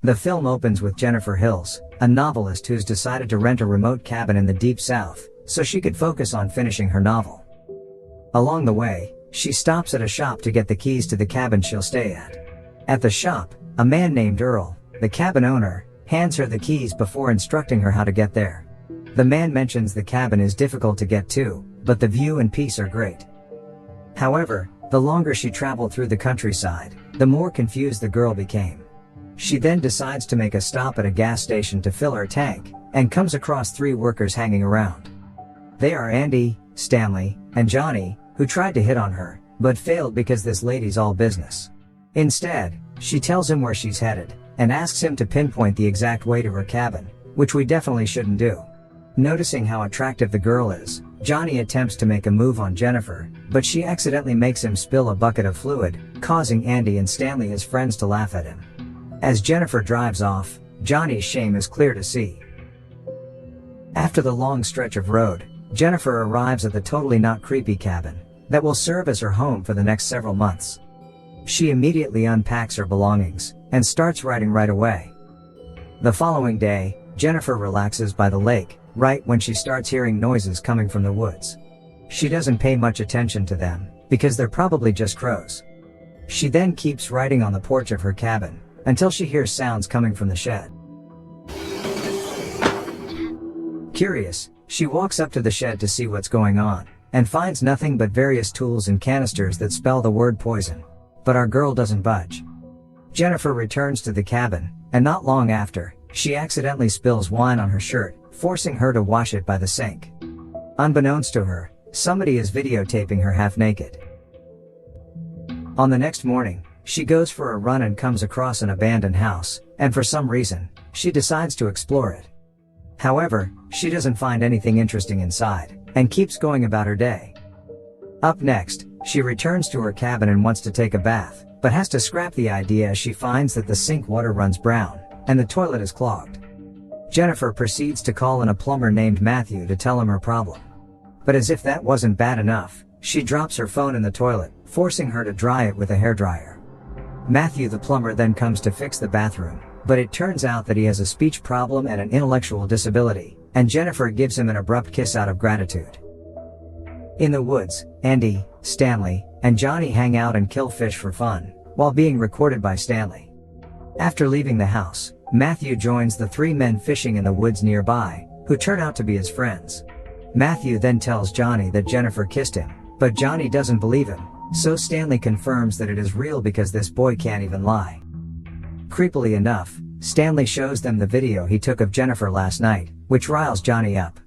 The film opens with Jennifer Hills, a novelist who's decided to rent a remote cabin in the Deep South, so she could focus on finishing her novel. Along the way, she stops at a shop to get the keys to the cabin she'll stay at. At the shop, a man named Earl, the cabin owner, hands her the keys before instructing her how to get there. The man mentions the cabin is difficult to get to, but the view and peace are great. However, the longer she traveled through the countryside, the more confused the girl became. She then decides to make a stop at a gas station to fill her tank, and comes across 3 workers hanging around. They are Andy, Stanley, and Johnny, who tried to hit on her, but failed because this lady's all business. Instead, she tells him where she's headed, and asks him to pinpoint the exact way to her cabin, which we definitely shouldn't do. Noticing how attractive the girl is, Johnny attempts to make a move on Jennifer, but she accidentally makes him spill a bucket of fluid, causing Andy and Stanley, his friends, to laugh at him. As Jennifer drives off, Johnny's shame is clear to see. After the long stretch of road, Jennifer arrives at the totally not creepy cabin that will serve as her home for the next several months. She immediately unpacks her belongings and starts writing right away. The following day, Jennifer relaxes by the lake, right when she starts hearing noises coming from the woods. She doesn't pay much attention to them, because they're probably just crows. She then keeps writing on the porch of her cabin, until she hears sounds coming from the shed. Curious, she walks up to the shed to see what's going on, and finds nothing but various tools and canisters that spell the word poison. But our girl doesn't budge. Jennifer returns to the cabin, and not long after, she accidentally spills wine on her shirt, forcing her to wash it by the sink. Unbeknownst to her, somebody is videotaping her half naked. On the next morning, she goes for a run and comes across an abandoned house, and for some reason, she decides to explore it. However, she doesn't find anything interesting inside, and keeps going about her day. Up next, she returns to her cabin and wants to take a bath, but has to scrap the idea as she finds that the sink water runs brown, and the toilet is clogged. Jennifer proceeds to call in a plumber named Matthew to tell him her problem. But as if that wasn't bad enough, she drops her phone in the toilet, forcing her to dry it with a hairdryer. Matthew the plumber then comes to fix the bathroom, but it turns out that he has a speech problem and an intellectual disability, and Jennifer gives him an abrupt kiss out of gratitude. In the woods, Andy, Stanley, and Johnny hang out and kill fish for fun, while being recorded by Stanley. After leaving the house, Matthew joins the 3 men fishing in the woods nearby, who turn out to be his friends. Matthew then tells Johnny that Jennifer kissed him, but Johnny doesn't believe him, so Stanley confirms that it is real because this boy can't even lie. Creepily enough, Stanley shows them the video he took of Jennifer last night, which riles Johnny up.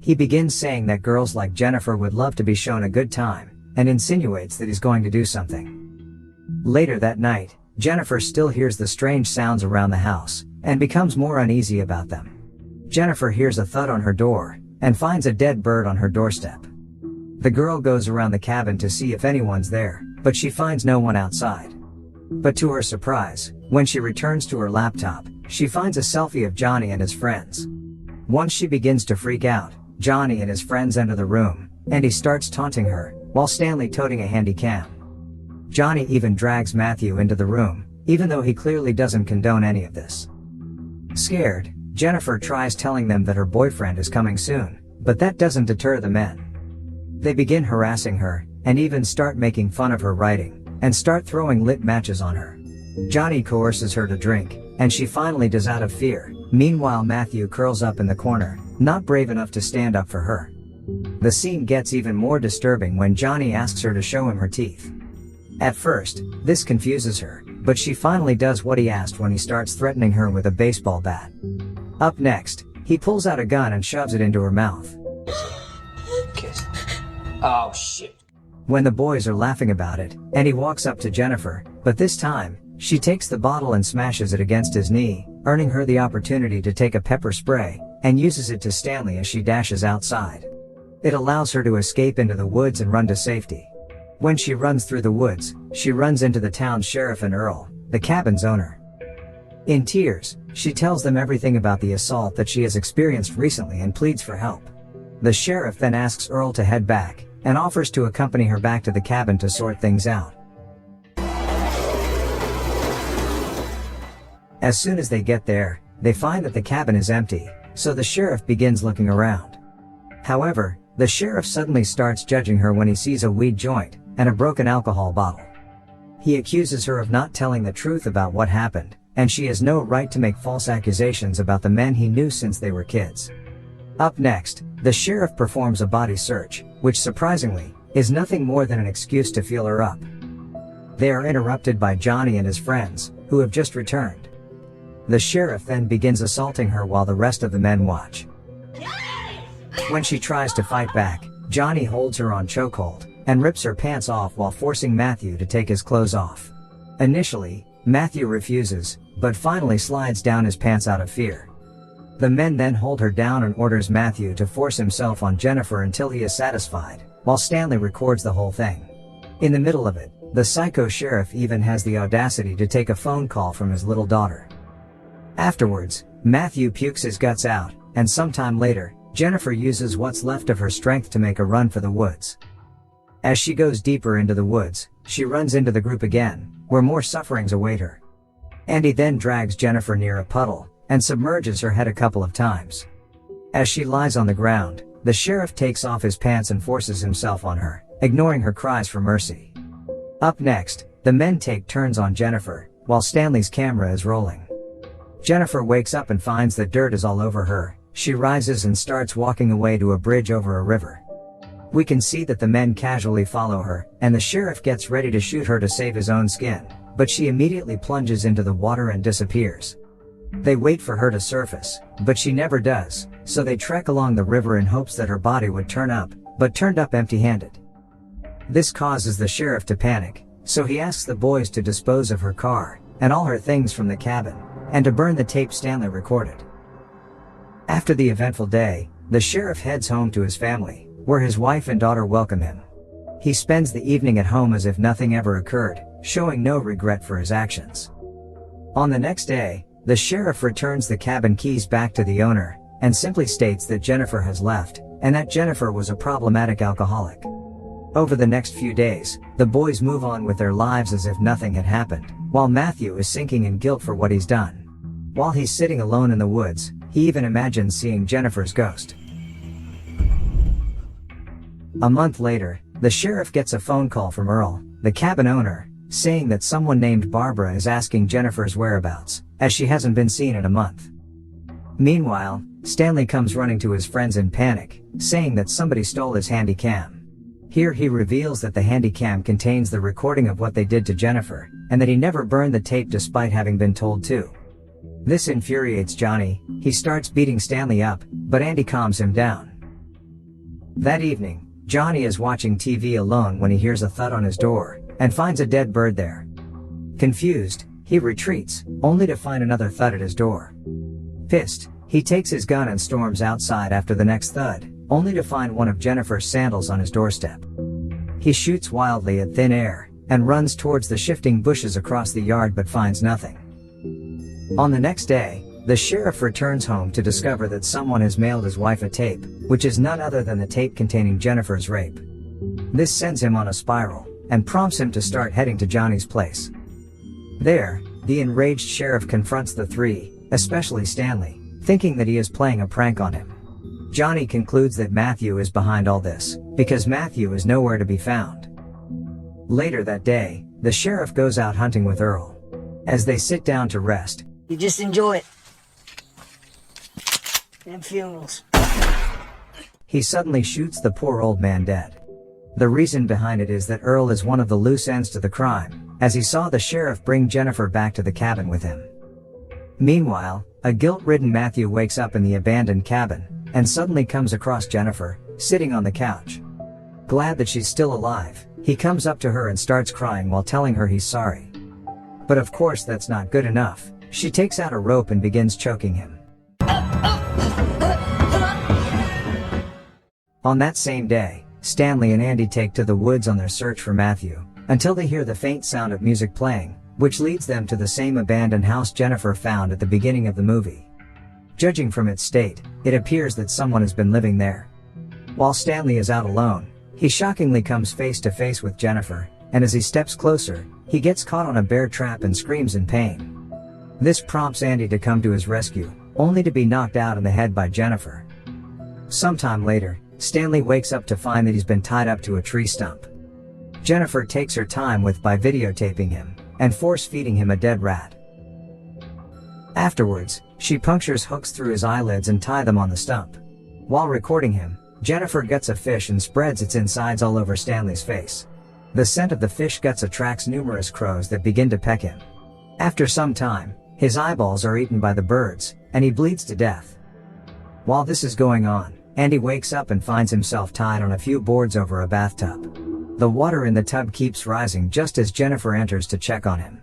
He begins saying that girls like Jennifer would love to be shown a good time, and insinuates that he's going to do something. Later that night, Jennifer still hears the strange sounds around the house, and becomes more uneasy about them. Jennifer hears a thud on her door, and finds a dead bird on her doorstep. The girl goes around the cabin to see if anyone's there, but she finds no one outside. But to her surprise, when she returns to her laptop, she finds a selfie of Johnny and his friends. Once she begins to freak out, Johnny and his friends enter the room, and he starts taunting her, while Stanley toting a handy cam. Johnny even drags Matthew into the room, even though he clearly doesn't condone any of this. Scared, Jennifer tries telling them that her boyfriend is coming soon, but that doesn't deter the men. They begin harassing her, and even start making fun of her writing, and start throwing lit matches on her. Johnny coerces her to drink, and she finally does out of fear. Meanwhile, Matthew curls up in the corner, not brave enough to stand up for her. The scene gets even more disturbing when Johnny asks her to show him her teeth. At first, this confuses her, but she finally does what he asked when he starts threatening her with a baseball bat. Up next, he pulls out a gun and shoves it into her mouth. Kiss. Oh shit. When the boys are laughing about it, and he walks up to Jennifer, but this time, she takes the bottle and smashes it against his knee, earning her the opportunity to take a pepper spray, and uses it to Stanley as she dashes outside. It allows her to escape into the woods and run to safety. When she runs through the woods, she runs into the town sheriff and Earl, the cabin's owner. In tears, she tells them everything about the assault that she has experienced recently and pleads for help. The sheriff then asks Earl to head back, and offers to accompany her back to the cabin to sort things out. As soon as they get there, they find that the cabin is empty, so the sheriff begins looking around. However, the sheriff suddenly starts judging her when he sees a weed joint and a broken alcohol bottle. He accuses her of not telling the truth about what happened, and she has no right to make false accusations about the men he knew since they were kids. Up next, the sheriff performs a body search, which surprisingly, is nothing more than an excuse to feel her up. They are interrupted by Johnny and his friends, who have just returned. The sheriff then begins assaulting her while the rest of the men watch. When she tries to fight back, Johnny holds her on chokehold and rips her pants off while forcing Matthew to take his clothes off. Initially, Matthew refuses, but finally slides down his pants out of fear. The men then hold her down and orders Matthew to force himself on Jennifer until he is satisfied, while Stanley records the whole thing. In the middle of it, the psycho sheriff even has the audacity to take a phone call from his little daughter. Afterwards, Matthew pukes his guts out, and sometime later, Jennifer uses what's left of her strength to make a run for the woods. As she goes deeper into the woods, she runs into the group again, where more sufferings await her. Andy then drags Jennifer near a puddle, and submerges her head a couple of times. As she lies on the ground, the sheriff takes off his pants and forces himself on her, ignoring her cries for mercy. Up next, the men take turns on Jennifer, while Stanley's camera is rolling. Jennifer wakes up and finds that dirt is all over her. She rises and starts walking away to a bridge over a river. We can see that the men casually follow her, and the sheriff gets ready to shoot her to save his own skin, but she immediately plunges into the water and disappears. They wait for her to surface, but she never does, so they trek along the river in hopes that her body would turn up, but turned up empty-handed. This causes the sheriff to panic, so he asks the boys to dispose of her car, and all her things from the cabin, and to burn the tape Stanley recorded. After the eventful day, the sheriff heads home to his family, where his wife and daughter welcome him. He spends the evening at home as if nothing ever occurred, showing no regret for his actions. On the next day, the sheriff returns the cabin keys back to the owner, and simply states that Jennifer has left, and that Jennifer was a problematic alcoholic. Over the next few days, the boys move on with their lives as if nothing had happened, while Matthew is sinking in guilt for what he's done. While he's sitting alone in the woods, he even imagines seeing Jennifer's ghost. A month later, the sheriff gets a phone call from Earl, the cabin owner, saying that someone named Barbara is asking Jennifer's whereabouts, as she hasn't been seen in a month. Meanwhile, Stanley comes running to his friends in panic, saying that somebody stole his handy cam. Here he reveals that the handy cam contains the recording of what they did to Jennifer, and that he never burned the tape despite having been told to. This infuriates Johnny. He starts beating Stanley up, but Andy calms him down. That evening, Johnny is watching TV alone when he hears a thud on his door, and finds a dead bird there. Confused, he retreats, only to find another thud at his door. Pissed, he takes his gun and storms outside after the next thud, only to find one of Jennifer's sandals on his doorstep. He shoots wildly at thin air, and runs towards the shifting bushes across the yard but finds nothing. On the next day, the sheriff returns home to discover that someone has mailed his wife a tape, which is none other than the tape containing Jennifer's rape. This sends him on a spiral, and prompts him to start heading to Johnny's place. There, the enraged sheriff confronts the three, especially Stanley, thinking that he is playing a prank on him. Johnny concludes that Matthew is behind all this, because Matthew is nowhere to be found. Later that day, the sheriff goes out hunting with Earl. As they sit down to rest, You just enjoy it. Them funerals. he suddenly shoots the poor old man dead. The reason behind it is that Earl is one of the loose ends to the crime, as he saw the sheriff bring Jennifer back to the cabin with him. Meanwhile, a guilt-ridden Matthew wakes up in the abandoned cabin, and suddenly comes across Jennifer, sitting on the couch. Glad that she's still alive, he comes up to her and starts crying while telling her he's sorry. But of course that's not good enough. She takes out a rope and begins choking him. On that same day, Stanley and Andy take to the woods on their search for Matthew, until they hear the faint sound of music playing, which leads them to the same abandoned house Jennifer found at the beginning of the movie. Judging from its state, it appears that someone has been living there. While Stanley is out alone, he shockingly comes face to face with Jennifer, and as he steps closer, he gets caught on a bear trap and screams in pain. This prompts Andy to come to his rescue, only to be knocked out in the head by Jennifer. Sometime later, Stanley wakes up to find that he's been tied up to a tree stump. Jennifer takes her time by videotaping him, and force-feeding him a dead rat. Afterwards, she punctures hooks through his eyelids and tie them on the stump. While recording him, Jennifer gets a fish and spreads its insides all over Stanley's face. The scent of the fish guts attracts numerous crows that begin to peck him. After some time, his eyeballs are eaten by the birds, and he bleeds to death. While this is going on, Andy wakes up and finds himself tied on a few boards over a bathtub. The water in the tub keeps rising just as Jennifer enters to check on him.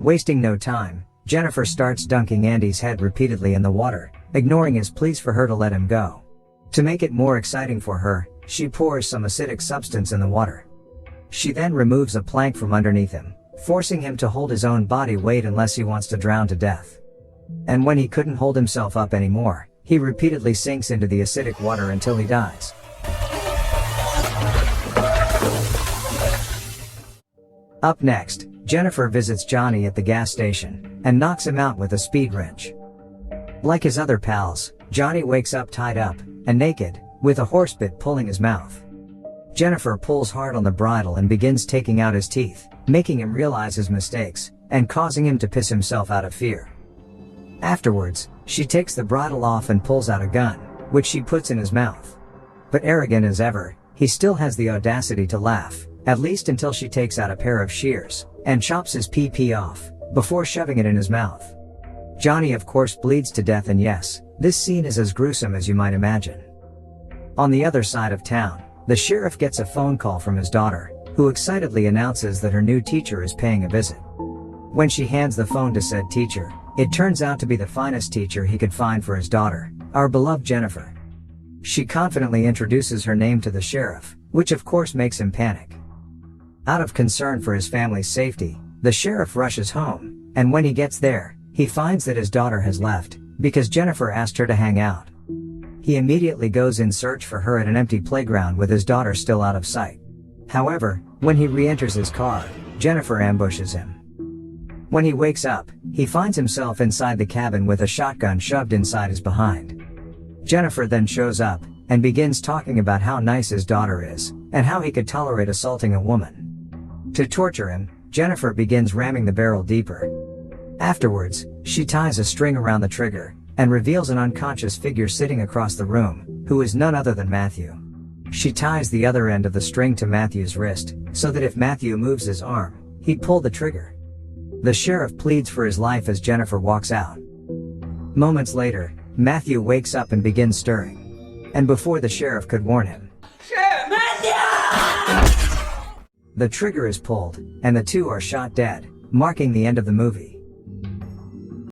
Wasting no time, Jennifer starts dunking Andy's head repeatedly in the water, ignoring his pleas for her to let him go. To make it more exciting for her, she pours some acidic substance in the water. She then removes a plank from underneath him, forcing him to hold his own body weight unless he wants to drown to death. And when he couldn't hold himself up anymore, he repeatedly sinks into the acidic water until he dies. Up next, Jennifer visits Johnny at the gas station, and knocks him out with a speed wrench. Like his other pals, Johnny wakes up tied up, and naked, with a horse bit pulling his mouth. Jennifer pulls hard on the bridle and begins taking out his teeth, making him realize his mistakes, and causing him to piss himself out of fear. Afterwards, she takes the bridle off and pulls out a gun, which she puts in his mouth. But arrogant as ever, he still has the audacity to laugh, at least until she takes out a pair of shears, and chops his pee off, before shoving it in his mouth. Johnny of course bleeds to death, and yes, this scene is as gruesome as you might imagine. On the other side of town, the sheriff gets a phone call from his daughter, who excitedly announces that her new teacher is paying a visit. When she hands the phone to said teacher, it turns out to be the finest teacher he could find for his daughter, our beloved Jennifer. She confidently introduces her name to the sheriff, which of course makes him panic. Out of concern for his family's safety, the sheriff rushes home, and when he gets there, he finds that his daughter has left, because Jennifer asked her to hang out. He immediately goes in search for her at an empty playground with his daughter still out of sight. However, when he re-enters his car, Jennifer ambushes him. When he wakes up, he finds himself inside the cabin with a shotgun shoved inside his behind. Jennifer then shows up, and begins talking about how nice his daughter is, and how he could tolerate assaulting a woman. To torture him, Jennifer begins ramming the barrel deeper. Afterwards, she ties a string around the trigger, and reveals an unconscious figure sitting across the room, who is none other than Matthew. She ties the other end of the string to Matthew's wrist, so that if Matthew moves his arm, he'd pull the trigger. The sheriff pleads for his life as Jennifer walks out. Moments later, Matthew wakes up and begins stirring. And before the sheriff could warn him, Matthew! The trigger is pulled, and the two are shot dead, marking the end of the movie.